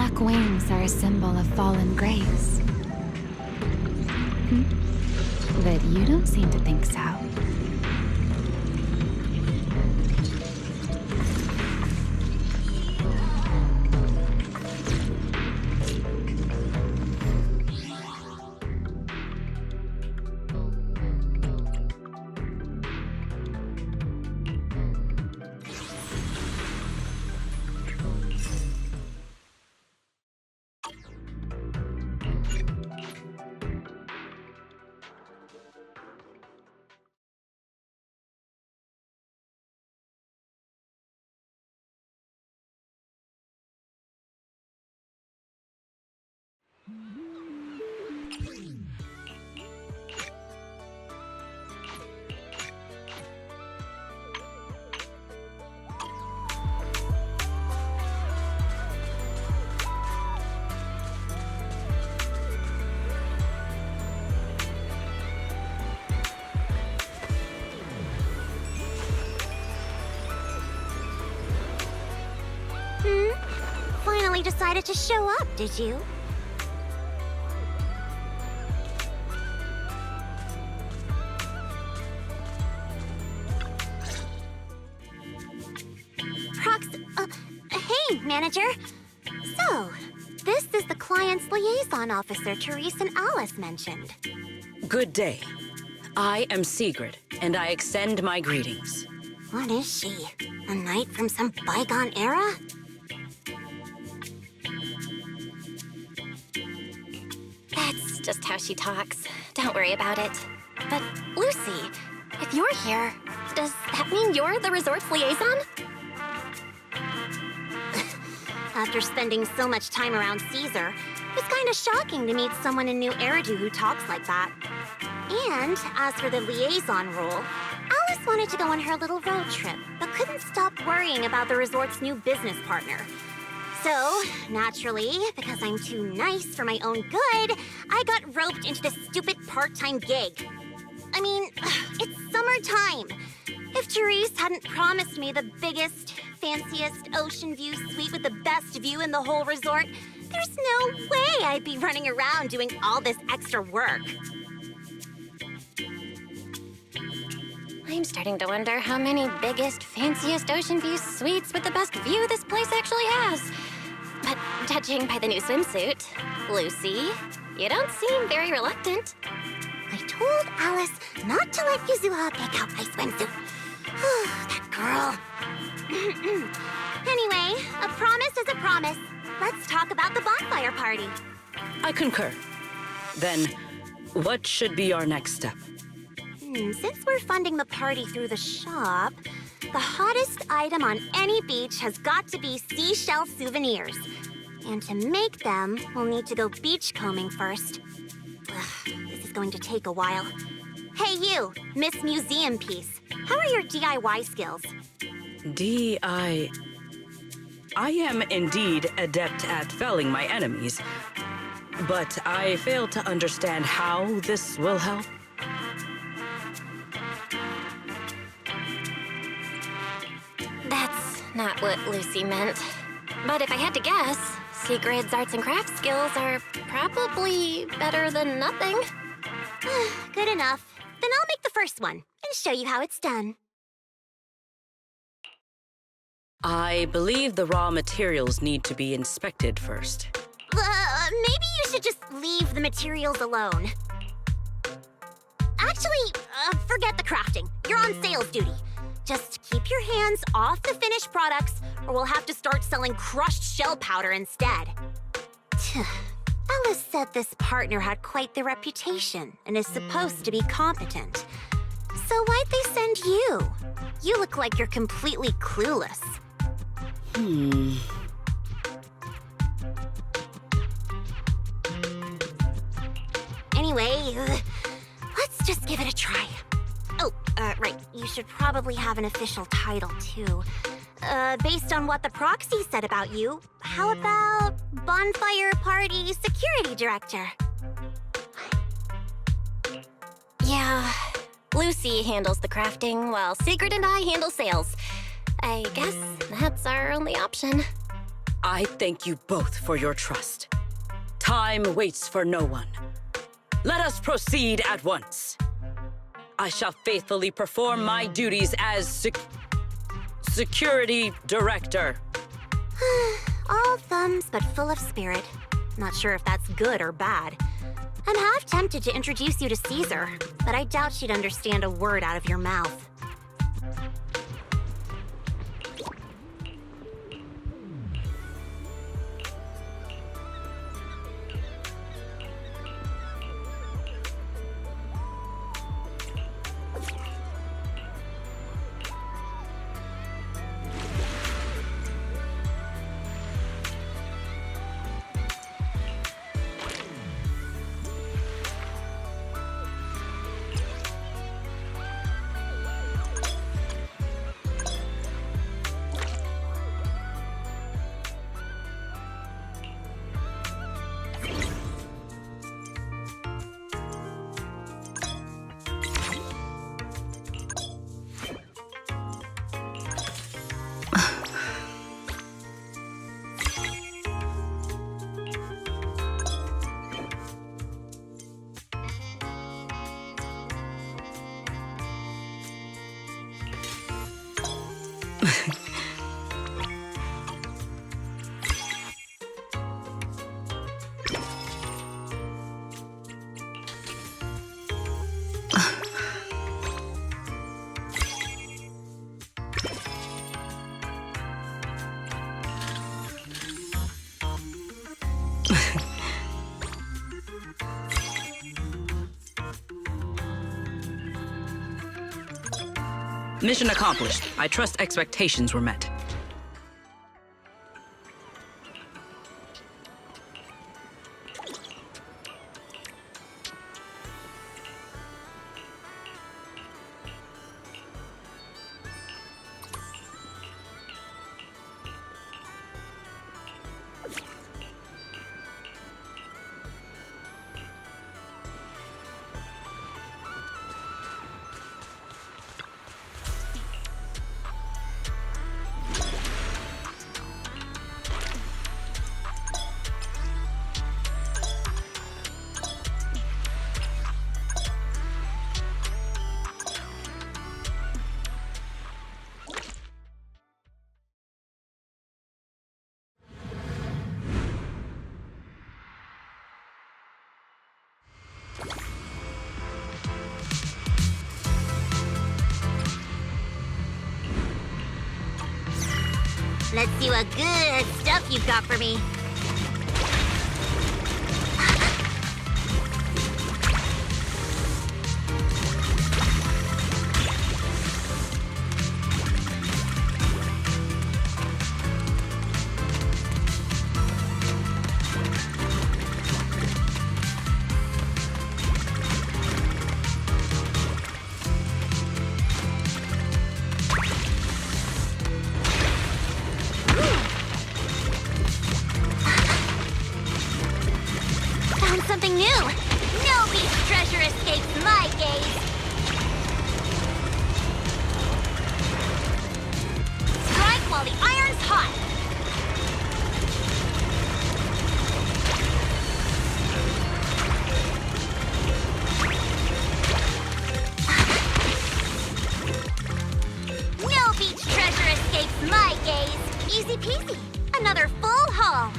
black wings are a symbol of fallen grace. But you don't seem to think so. Finally decided to show up, did you? Hey, manager. So, this is the client's liaison officer Therese and Alice mentioned. Good day. I am Sigrid, and I extend my greetings. What is she? A knight from some bygone era? That's just how she talks. Don't worry about it. But, Lucy, if you're here, does that mean you're the resort's liaison? After spending so much time around Caesar, it's kind of shocking to meet someone in New Eridu who talks like that. And as for the liaison role, Alice wanted to go on her little road trip, but couldn't stop worrying about the resort's new business partner. So, naturally, because I'm too nice for my own good, I got roped into this stupid part-time gig. I mean, it's summertime. If Therese hadn't promised me the biggest, fanciest ocean view suite with the best view in the whole resort, there's no way I'd be running around doing all this extra work. I'm starting to wonder how many biggest, fanciest ocean view suites with the best view this place actually has. But judging by the new swimsuit, Lucy, you don't seem very reluctant. I told Alice not to let Yuzuha pick out my swimsuit. That girl. Anyway, a promise is a promise. Let's talk about the bonfire party. I concur. Then, what should be our next step? Since we're funding the party through the shop, the hottest item on any beach has got to be seashell souvenirs. And to make them, we'll need to go beachcombing first. This is going to take a while. Hey you, Miss Museum Piece. How are your DIY skills? I am indeed adept at felling my enemies, but I fail to understand how this will help. That's not what Lucy meant. But if I had to guess, Sigrid's arts and crafts skills are probably better than nothing. Good enough. Then I'll make the first one and show you how it's done. I believe the raw materials need to be inspected first. Maybe you should just leave the materials alone. Actually, forget the crafting. You're on sales duty. Just keep your hands off the finished products, or we'll have to start selling crushed shell powder instead. Alice said this partner had quite the reputation and is supposed to be competent. So why'd they send you? You look like you're completely clueless. Anyway, let's just give it a try. Oh, right. You should probably have an official title, too. Based on what the proxy said about you, how about Bonfire Party Security Director? Yeah, Lucy handles the crafting while Sigrid and I handle sales. I guess that's our only option. I thank you both for your trust. Time waits for no one. Let us proceed at once. I shall faithfully perform my duties as security director. All thumbs, but full of spirit. Not sure if that's good or bad. I'm half tempted to introduce you to Caesar, but I doubt she'd understand a word out of your mouth. Mission accomplished. I trust expectations were met. Let's see what good stuff you've got for me. Found something new. No beast treasure escapes my gaze. Strike while the iron's hot. No beach treasure escapes my gaze. Easy peasy. Another full haul.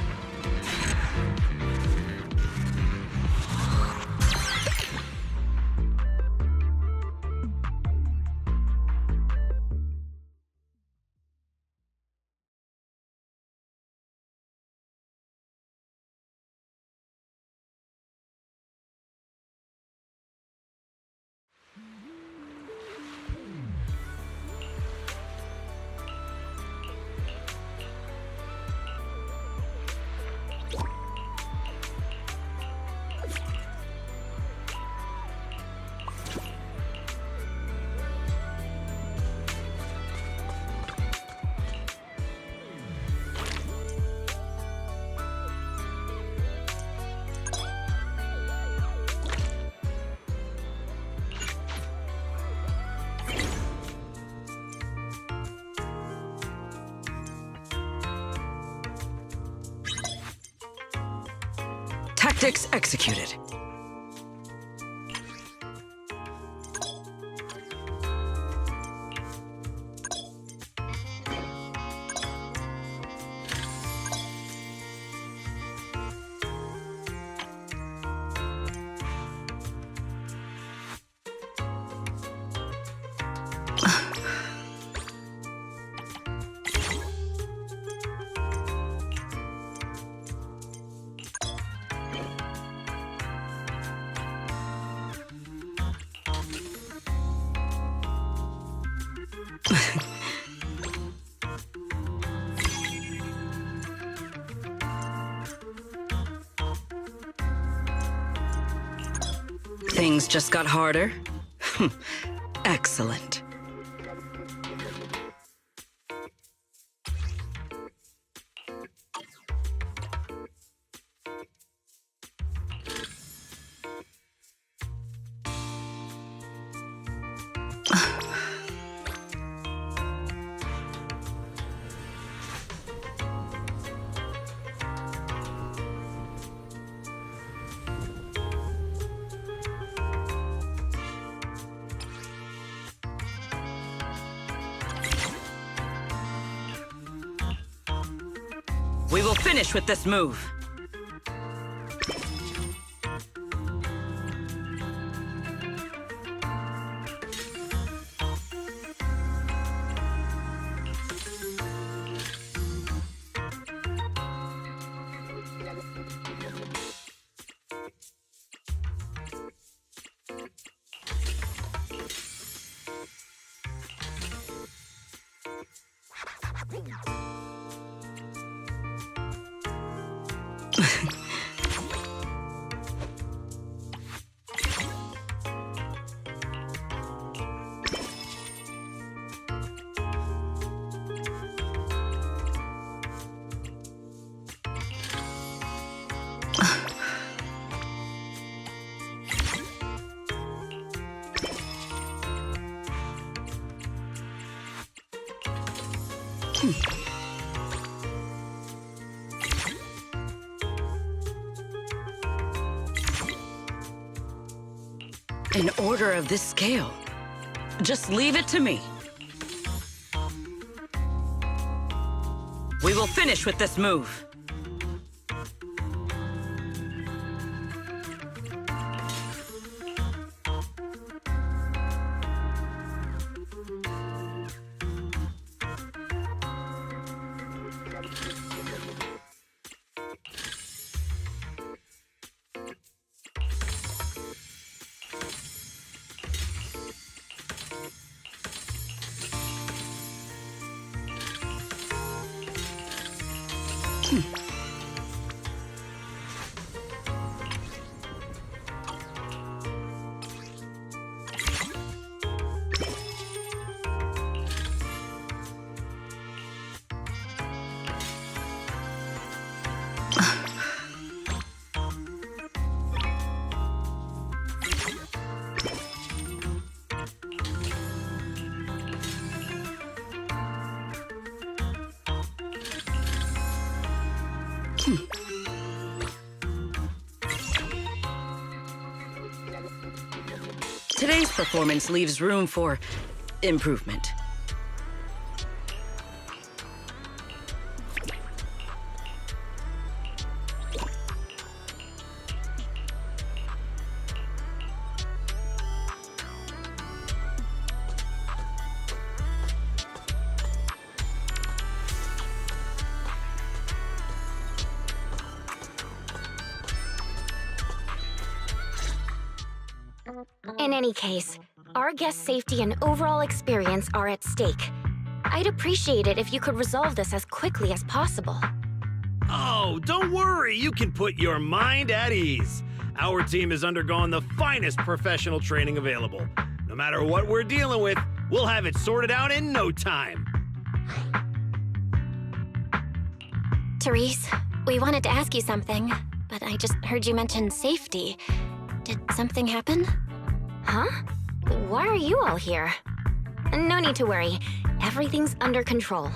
Tactics executed. Things just got harder? Excellent. We will finish with this move. An order of this scale. Just leave it to me. We will finish with this move. Today's performance leaves room for improvement. In any case, our guest safety and overall experience are at stake. I'd appreciate it if you could resolve this as quickly as possible. Oh, don't worry. You can put your mind at ease. Our team has undergone the finest professional training available. No matter what we're dealing with, we'll have it sorted out in no time. Therese, we wanted to ask you something, but I just heard you mention safety. Did something happen? Huh? Why are you all here? No need to worry. Everything's under control.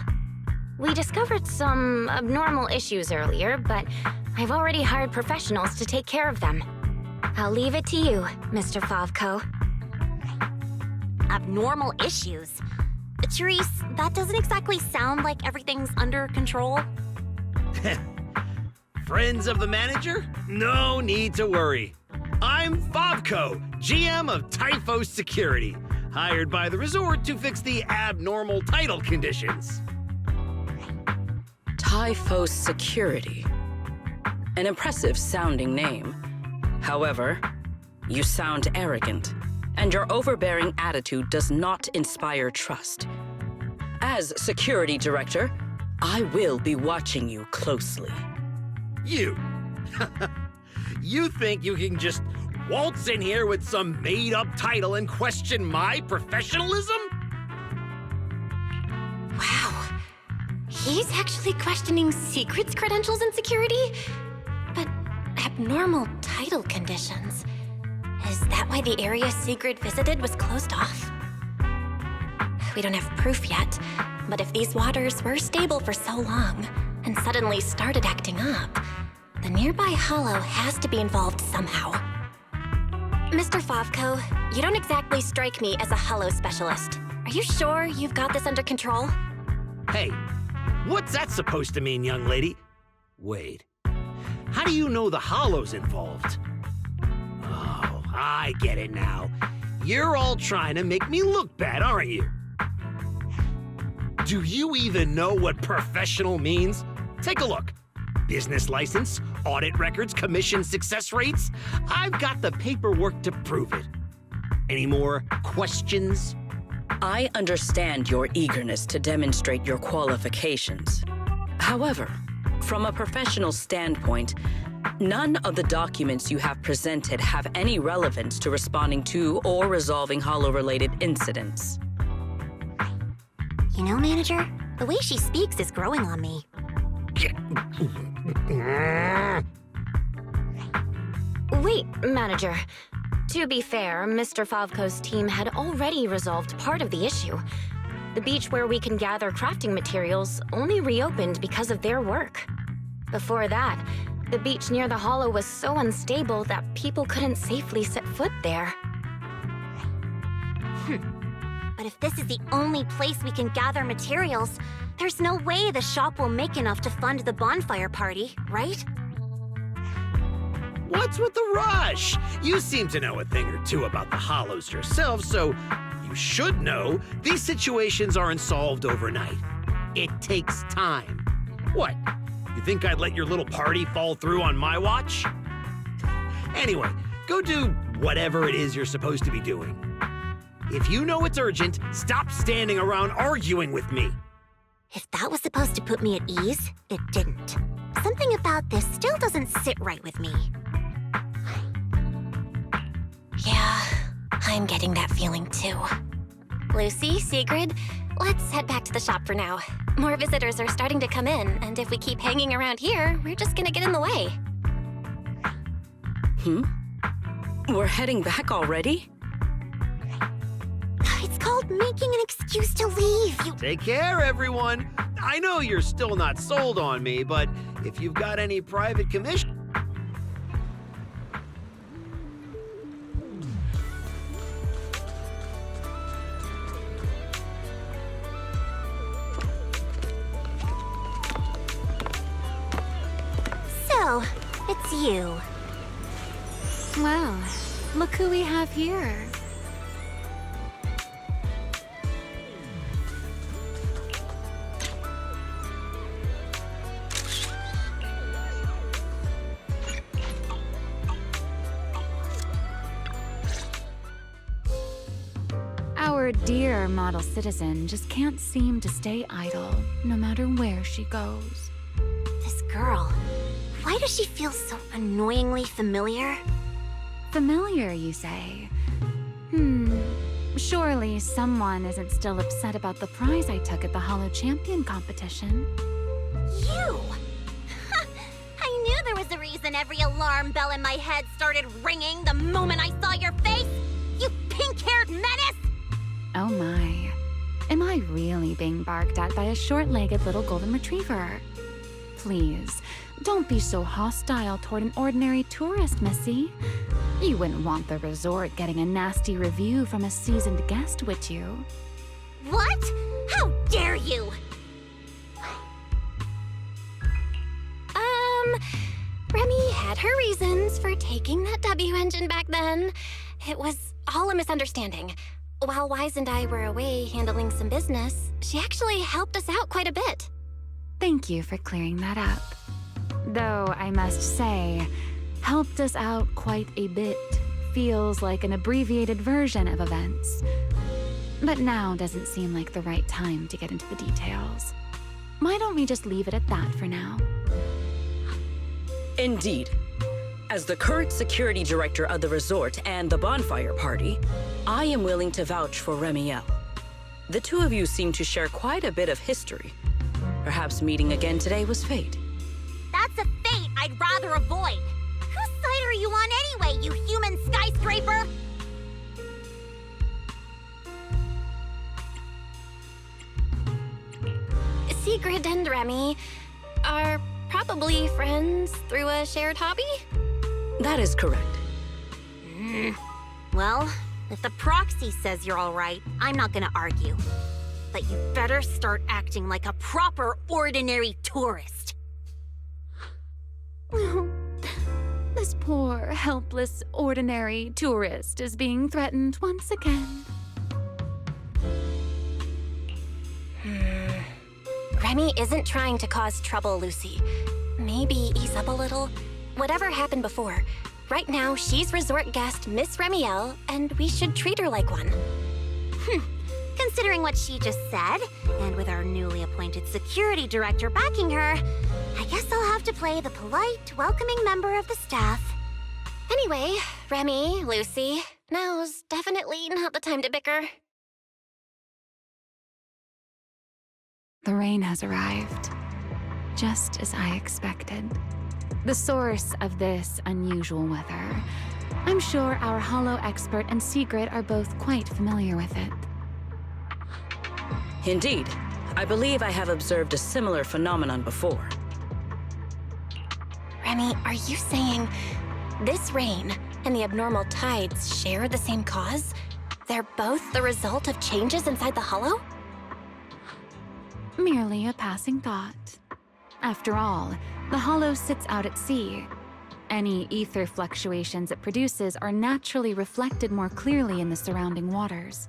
We discovered some abnormal issues earlier, but I've already hired professionals to take care of them. I'll leave it to you, Mr. Favko. Abnormal issues? Therese, that doesn't exactly sound like everything's under control. Friends of the manager? No need to worry. I'm Favko, GM of Typhos Security, hired by the resort to fix the abnormal title conditions. Typhos Security. An impressive sounding name. However, you sound arrogant, and your overbearing attitude does not inspire trust. As security director, I will be watching you closely. You. You think you can just waltz in here with some made-up title and question my professionalism? Wow. He's actually questioning secrets credentials and security? But abnormal title conditions. Is that why the area Sigrid visited was closed off? We don't have proof yet, but if these waters were stable for so long and suddenly started acting up, the nearby hollow has to be involved somehow. Mr. Favko, you don't exactly strike me as a hollow specialist. Are you sure you've got this under control? Hey, what's that supposed to mean, young lady? Wait, how do you know the hollow's involved? Oh, I get it now. You're all trying to make me look bad, aren't you? Do you even know what professional means? Take a look. Business license, audit records, commission success rates. I've got the paperwork to prove it. Any more questions? I understand your eagerness to demonstrate your qualifications. However, from a professional standpoint, none of the documents you have presented have any relevance to responding to or resolving hollow-related incidents. You know, manager, the way she speaks is growing on me. Wait, manager. To be fair, Mr. Favko's team had already resolved part of the issue. The beach where we can gather crafting materials only reopened because of their work. Before that, the beach near the hollow was so unstable that people couldn't safely set foot there. But if this is the only place we can gather materials, there's no way the shop will make enough to fund the bonfire party, right? What's with the rush? You seem to know a thing or two about the hollows yourself, so you should know these situations aren't solved overnight. It takes time. What? You think I'd let your little party fall through on my watch? Anyway, go do whatever it is you're supposed to be doing. If you know it's urgent, stop standing around arguing with me. If that was supposed to put me at ease, it didn't. Something about this still doesn't sit right with me. Yeah, I'm getting that feeling too. Lucy, Sigrid, let's head back to the shop for now. More visitors are starting to come in, and if we keep hanging around here, we're just gonna get in the way. We're heading back already? It's called making an excuse to leave. You... Take care, everyone. I know you're still not sold on me, but if you've got any private commission... So, it's you. Well, look who we have here. Our dear model citizen just can't seem to stay idle, no matter where she goes. This girl, why does she feel so annoyingly familiar? Familiar, you say? Surely someone isn't still upset about the prize I took at the Hollow Champion competition. You! I knew there was a reason every alarm bell in my head started ringing the moment I saw your face! You pink-haired menace! Oh my. Am I really being barked at by a short-legged little golden retriever? Please, Don't be so hostile toward an ordinary tourist, Missy. You wouldn't want the resort getting a nasty review from a seasoned guest, would you? What? How dare you? Remy had her reasons for taking that W engine back then. It was all a misunderstanding. While Wise and I were away handling some business, she actually helped us out quite a bit. Thank you for clearing that up. Though I must say, helped us out quite a bit feels like an abbreviated version of events. But now doesn't seem like the right time to get into the details. Why don't we just leave it at that for now? Indeed. As the current security director of the resort and the bonfire party, I am willing to vouch for Remiel. The two of you seem to share quite a bit of history. Perhaps meeting again today was fate. That's a fate I'd rather avoid. Whose side are you on anyway, you human skyscraper? Sigrid and Remy are probably friends through a shared hobby? That is correct. Well, if the proxy says you're all right, I'm not gonna argue. But you better start acting like a proper, ordinary tourist. This poor, helpless, ordinary tourist is being threatened once again. Remy isn't trying to cause trouble, Lucy. Maybe ease up a little. Whatever happened before, right now she's resort guest Miss Remiel, and we should treat her like one. Considering what she just said, and with our newly appointed security director backing her, I guess I'll have to play the polite, welcoming member of the staff. Anyway, Remy, Lucy, now's definitely not the time to bicker. The rain has arrived, just as I expected. The source of this unusual weather. I'm sure our hollow expert and Sigrid are both quite familiar with it. Indeed. I believe I have observed a similar phenomenon before. Remy, are you saying this rain and the abnormal tides share the same cause? They're both the result of changes inside the hollow? Merely a passing thought. After all, the hollow sits out at sea. Any ether fluctuations it produces are naturally reflected more clearly in the surrounding waters.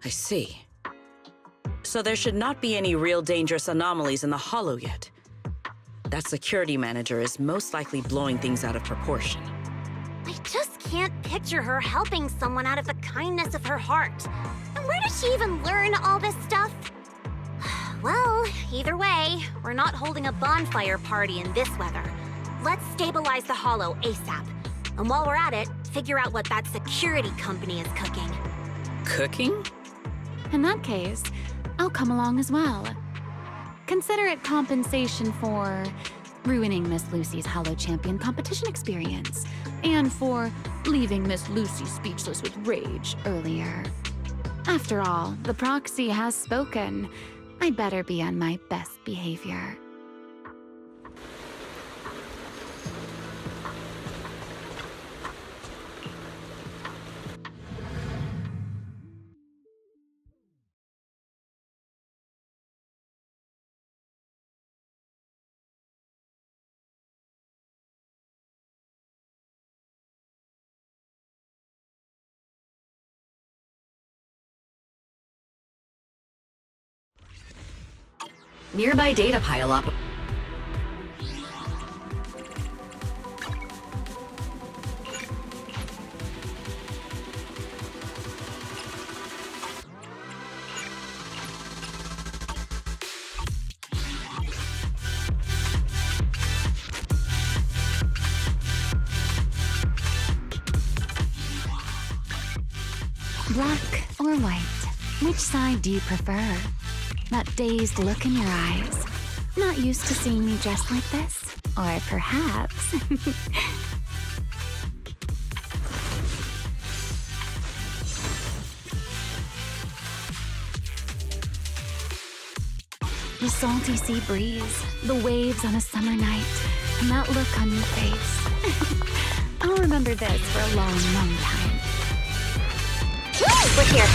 I see. So there should not be any real dangerous anomalies in the hollow yet. That security manager is most likely blowing things out of proportion. I just can't picture her helping someone out of the kindness of her heart. And where did she even learn all this stuff? Well, either way, we're not holding a bonfire party in this weather. Let's stabilize the hollow ASAP. And while we're at it, figure out what that security company is cooking. Cooking? In that case, I'll come along as well. Consider it compensation for ruining Miss Lucy's Hollow Champion competition experience, and for leaving Miss Lucy speechless with rage earlier. After all, the proxy has spoken. I'd better be on my best behavior. Nearby data pile up. Black or white? Which side do you prefer? That dazed look in your eyes. Not used to seeing me dressed like this? Or perhaps... The salty sea breeze, the waves on a summer night, and that look on your face. I'll remember this for a long, long time. We're here.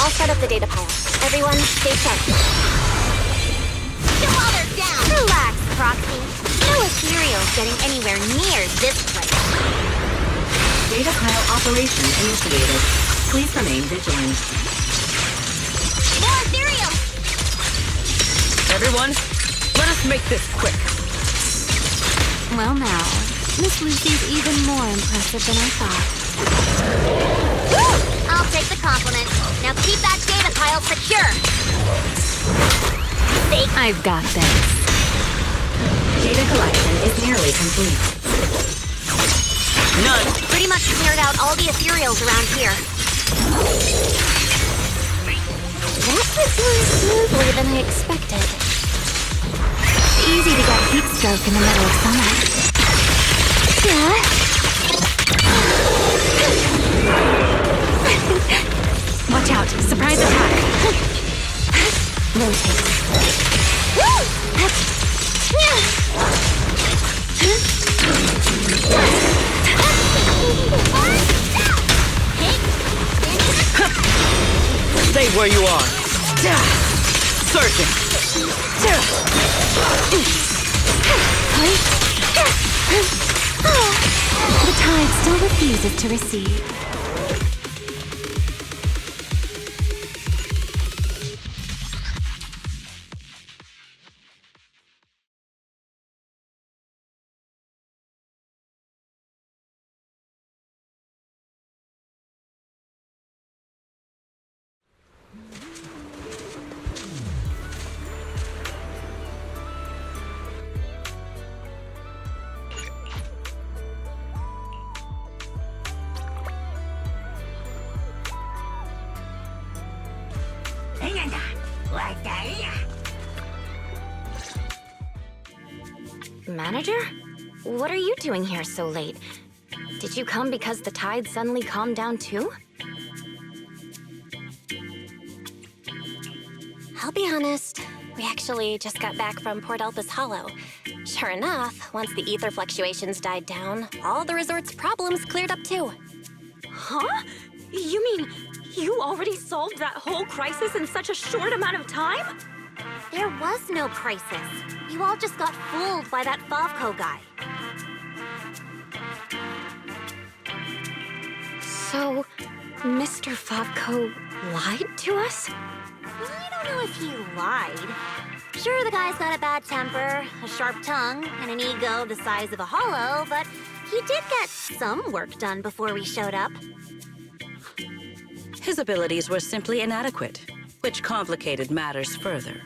I'll set up the data pile. Everyone, stay sharp. Still while they're down! Relax, Proxy. No ethereals getting anywhere near this place. Data pile operation initiated. Please remain vigilant. More ethereals! Everyone, let us make this quick. Well now, Miss Lucy's even more impressive than I thought. I'll take the compliment. Now keep that data pile secure. I've got this. Data collection is nearly complete. None. Pretty much cleared out all the ethereals around here. That went more smoothly than I expected. Easy to get heat stroke in the middle of summer. Watch out, surprise attack. Stay where you are. Searching. The tide still refuses to recede. Manager? What are you doing here so late? Did you come because the tide suddenly calmed down too? I'll be honest, we actually just got back from Port Elpis Hollow. Sure enough, once the ether fluctuations died down, all the resort's problems cleared up too. Huh? You mean you already solved that whole crisis in such a short amount of time? There was no crisis. You all just got fooled by that Favco guy. So, Mr. Favco lied to us? I don't know if he lied. Sure, the guy's got a bad temper, a sharp tongue, and an ego the size of a hollow, but he did get some work done before we showed up. His abilities were simply inadequate, which complicated matters further.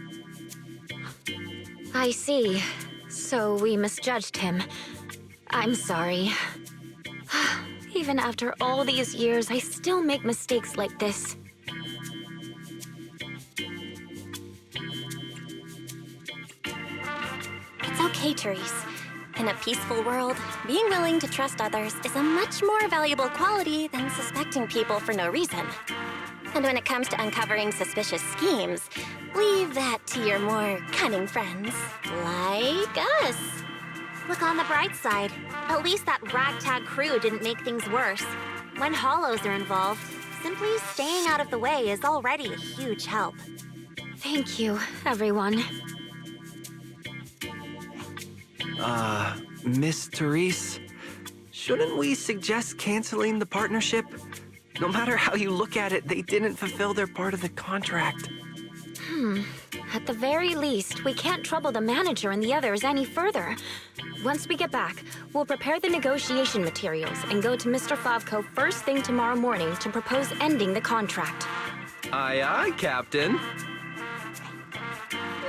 I see. So we misjudged him. I'm sorry. Even after all these years, I still make mistakes like this. It's okay, Therese. In a peaceful world, being willing to trust others is a much more valuable quality than suspecting people for no reason. And when it comes to uncovering suspicious schemes, leave that to your more cunning friends, like us. Look on the bright side. At least that ragtag crew didn't make things worse. When hollows are involved, simply staying out of the way is already a huge help. Thank you, everyone. Miss Therese, shouldn't we suggest canceling the partnership? No matter how you look at it, they didn't fulfill their part of the contract. At the very least, we can't trouble the manager and the others any further. Once we get back, we'll prepare the negotiation materials and go to Mr. Favco first thing tomorrow morning to propose ending the contract. Aye, aye, Captain.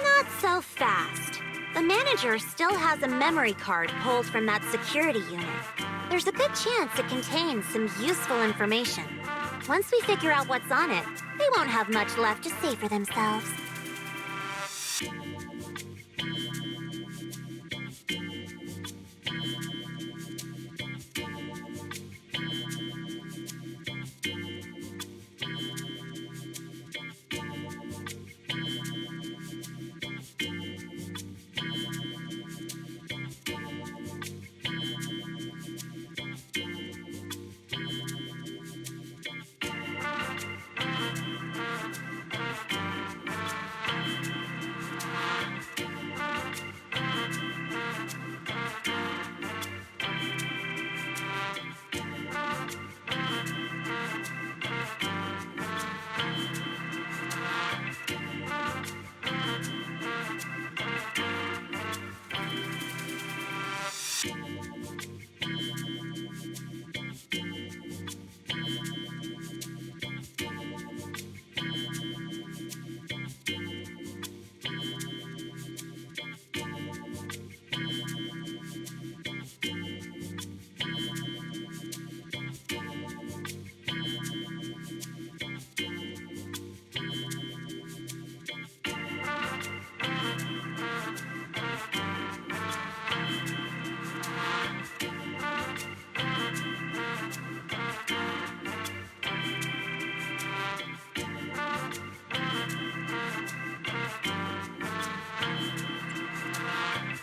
Not so fast. The manager still has a memory card pulled from that security unit. There's a good chance it contains some useful information. Once we figure out what's on it, they won't have much left to say for themselves.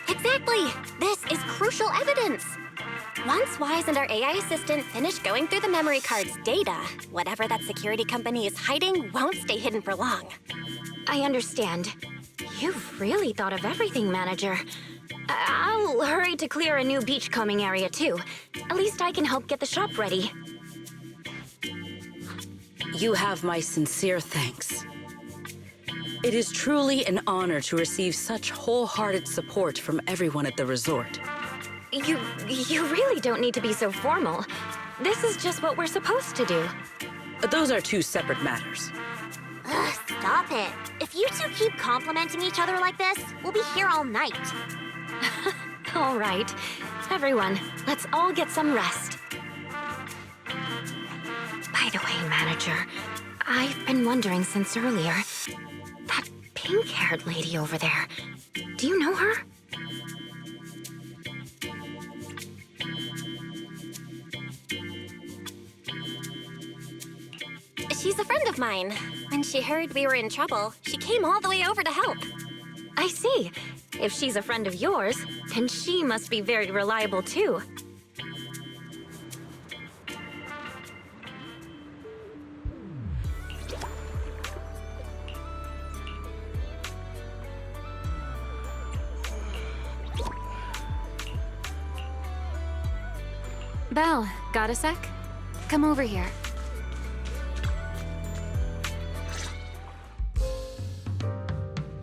Exactly! This is crucial evidence! Once Wise and our AI assistant finish going through the memory card's data, whatever that security company is hiding won't stay hidden for long. I understand. You've really thought of everything, Manager. I'll hurry to clear a new beachcombing area, too. At least I can help get the shop ready. You have my sincere thanks. It is truly an honor to receive such wholehearted support from everyone at the resort. You really don't need to be so formal. This is just what we're supposed to do. Those are two separate matters. Ugh, stop it. If you two keep complimenting each other like this, we'll be here all night. All right. Everyone, let's all get some rest. By the way, Manager, I've been wondering since earlier. That pink-haired lady over there, do you know her? She's a friend of mine. When she heard we were in trouble, she came all the way over to help. I see. If she's a friend of yours, then she must be very reliable too. Belle, got a sec? Come over here.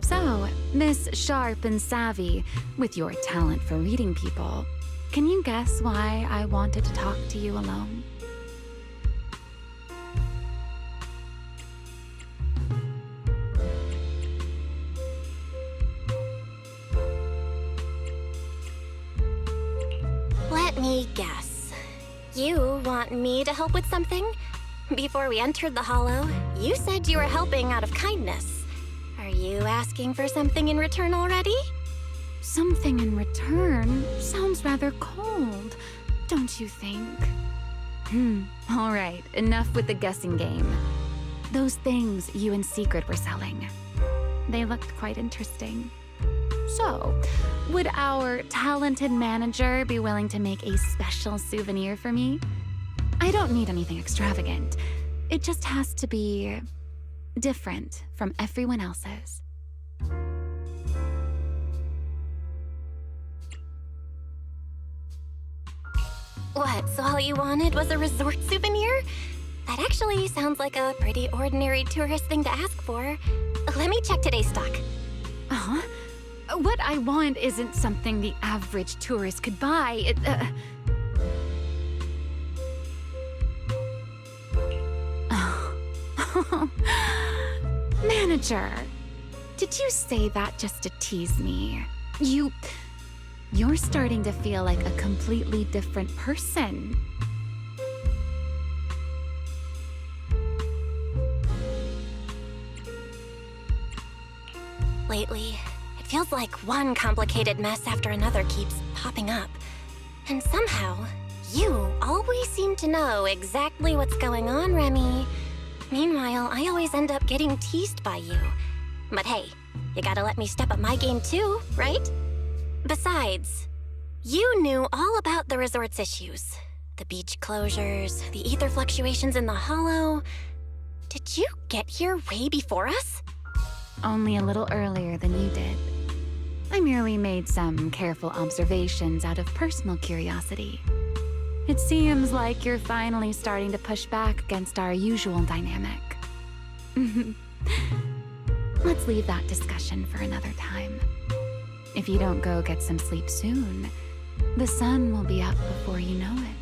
So, Miss Sharp and Savvy, with your talent for reading people, can you guess why I wanted to talk to you alone? Let me guess. You want me to help with something? Before we entered the Hollow, you said you were helping out of kindness. Are you asking for something in return already? Something in return sounds rather cold, don't you think? All right, enough with the guessing game. Those things you and Secret were selling, they looked quite interesting. So, would our talented manager be willing to make a special souvenir for me? I don't need anything extravagant. It just has to be different from everyone else's. What, so all you wanted was a resort souvenir? That actually sounds like a pretty ordinary tourist thing to ask for. Let me check today's stock. Uh-huh. What I want isn't something the average tourist could buy. Manager, did you say that just to tease me? You're starting to feel like a completely different person. Lately, it feels like one complicated mess after another keeps popping up. And somehow, you always seem to know exactly what's going on, Remy. Meanwhile, I always end up getting teased by you. But hey, you gotta let me step up my game too, right? Besides, you knew all about the resort's issues. The beach closures, the ether fluctuations in the Hollow. Did you get here way before us? Only a little earlier than you did. I merely made some careful observations out of personal curiosity. It seems like you're finally starting to push back against our usual dynamic. Let's leave that discussion for another time. If you don't go get some sleep soon, The sun will be up before you know it.